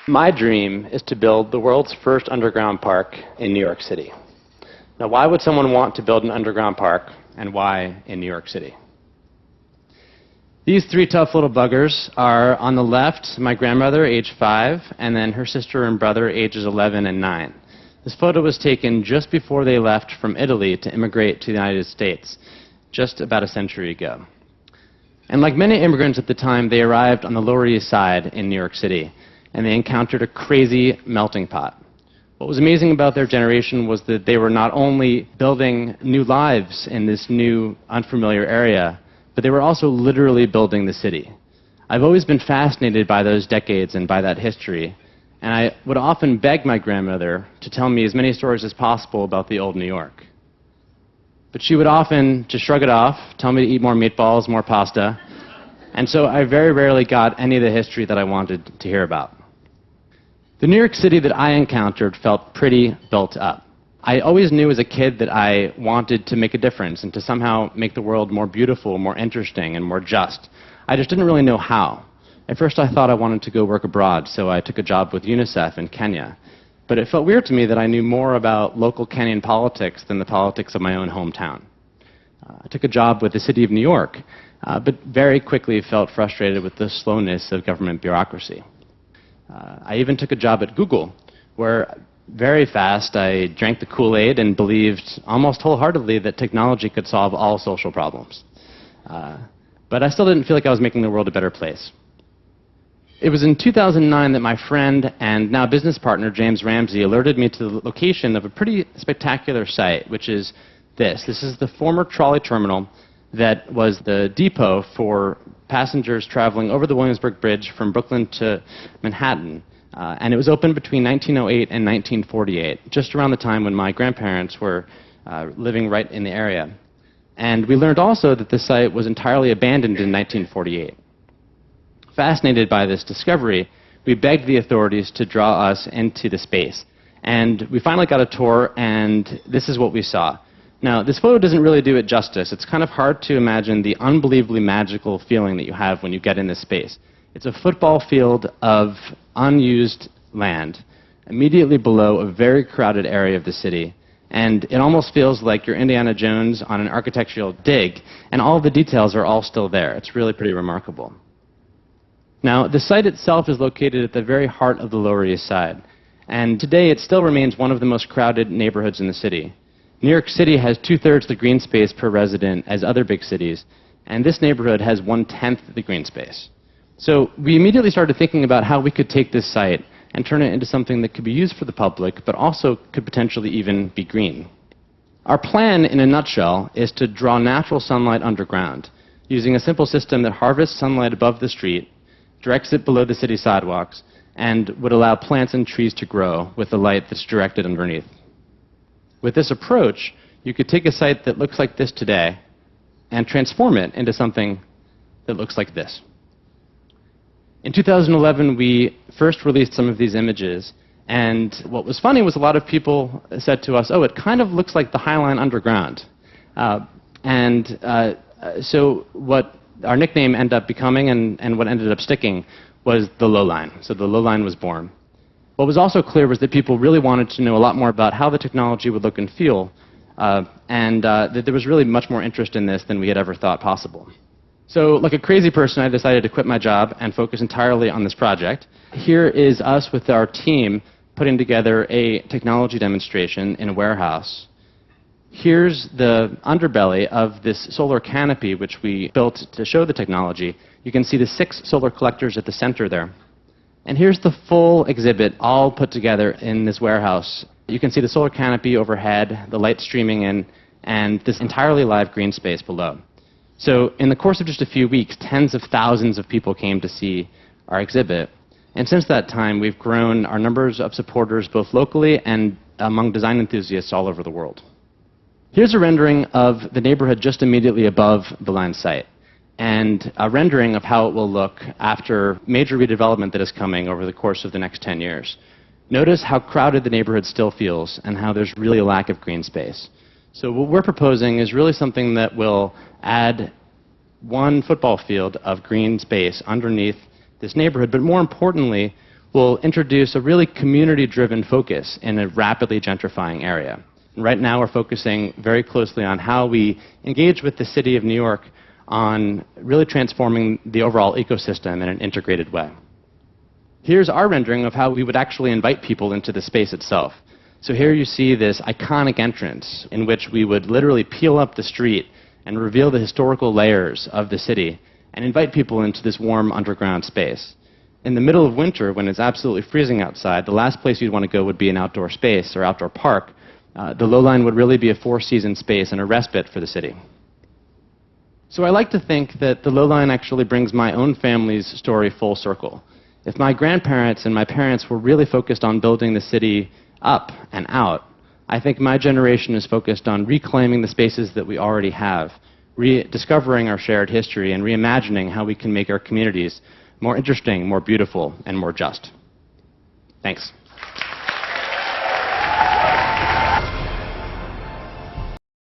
My dream is to build the world's first underground park in New York City. Now, why would someone want to build an underground park, and why in New York City? These three tough little buggers are, on the left, my grandmother, age 5, and then her sister and brother, ages 11 and 9. This photo was taken just before they left from Italy to immigrate to the United States, just about a century ago. And like many immigrants at the time, they arrived on the Lower East Side in New York City, and they encountered a crazy melting pot. What was amazing about their generation was that they were not only building new lives in this new, unfamiliar area, but they were also literally building the city. I've always been fascinated by those decades and by that history, and I would often beg my grandmother to tell me as many stories as possible about the old New York. But she would often just shrug it off, tell me to eat more meatballs, more pasta, and so I very rarely got any of the history that I wanted to hear about. The New York City that I encountered felt pretty built up. I always knew as a kid that I wanted to make a difference and to somehow make the world more beautiful, more interesting, and more just. I just didn't really know how. At first I thought I wanted to go work abroad, so I took a job with UNICEF in Kenya. But it felt weird to me that I knew more about local Kenyan politics than the politics of my own hometown. I took a job with the city of New York, but very quickly felt frustrated with the slowness of government bureaucracy. I even took a job at Google, where very fast I drank the Kool-Aid and believed almost wholeheartedly that technology could solve all social problems. But I still didn't feel like I was making the world a better place. It was in 2009 that my friend and now business partner, James Ramsey, alerted me to the location of a pretty spectacular site, which is this. This is the former trolley terminal that was the depot for passengers traveling over the Williamsburg Bridge from Brooklyn to Manhattan. And it was opened between 1908 and 1948, just around the time when my grandparents were living right in the area. And we learned also that the site was entirely abandoned in 1948. Fascinated by this discovery, we begged the authorities to draw us into the space. And we finally got a tour, and this is what we saw. Now, this photo doesn't really do it justice. It's kind of hard to imagine the unbelievably magical feeling that you have when you get in this space. It's a football field of unused land, immediately below a very crowded area of the city. And it almost feels like you're Indiana Jones on an architectural dig, and all the details are all still there. It's really pretty remarkable. Now, the site itself is located at the very heart of the Lower East Side, and today it still remains one of the most crowded neighborhoods in the city. New York City has 2/3 the green space per resident as other big cities, and this neighborhood has 1/10 the green space. So we immediately started thinking about how we could take this site and turn it into something that could be used for the public, but also could potentially even be green. Our plan, in a nutshell, is to draw natural sunlight underground, using a simple system that harvests sunlight above the street, directs it below the city sidewalks, and would allow plants and trees to grow with the light that's directed underneath. With this approach, you could take a site that looks like this today and transform it into something that looks like this. In 2011, we first released some of these images, and what was funny was a lot of people said to us, oh, it kind of looks like the High Line Underground. So what our nickname ended up becoming and what ended up sticking was the Lowline. So the Lowline was born. What was also clear was that people really wanted to know a lot more about how the technology would look and feel, and that there was really much more interest in this than we had ever thought possible. So, like a crazy person, I decided to quit my job and focus entirely on this project. Here is us with our team putting together a technology demonstration in a warehouse. Here's the underbelly of this solar canopy, which we built to show the technology. You can see the 6 solar collectors at the center there. And here's the full exhibit, all put together in this warehouse. You can see the solar canopy overhead, the light streaming in, and this entirely live green space below. So in the course of just a few weeks, tens of thousands of people came to see our exhibit. And since that time, we've grown our numbers of supporters both locally and among design enthusiasts all over the world. Here's a rendering of the neighborhood just immediately above the line site, and a rendering of how it will look after major redevelopment that is coming over the course of the next 10 years. Notice how crowded the neighborhood still feels and how there's really a lack of green space. So what we're proposing is really something that will add one football field of green space underneath this neighborhood, but more importantly, will introduce a really community-driven focus in a rapidly gentrifying area. And right now we're focusing very closely on how we engage with the city of New York on really transforming the overall ecosystem in an integrated way. Here's our rendering of how we would actually invite people into the space itself. So here you see this iconic entrance in which we would literally peel up the street and reveal the historical layers of the city and invite people into this warm underground space. In the middle of winter, when it's absolutely freezing outside, the last place you'd want to go would be an outdoor space or outdoor park. The Lowline would really be a four-season space and a respite for the city. So I like to think that the Lowline actually brings my own family's story full circle. If my grandparents and my parents were really focused on building the city up and out, I think my generation is focused on reclaiming the spaces that we already have, rediscovering our shared history, and reimagining how we can make our communities more interesting, more beautiful, and more just. Thanks.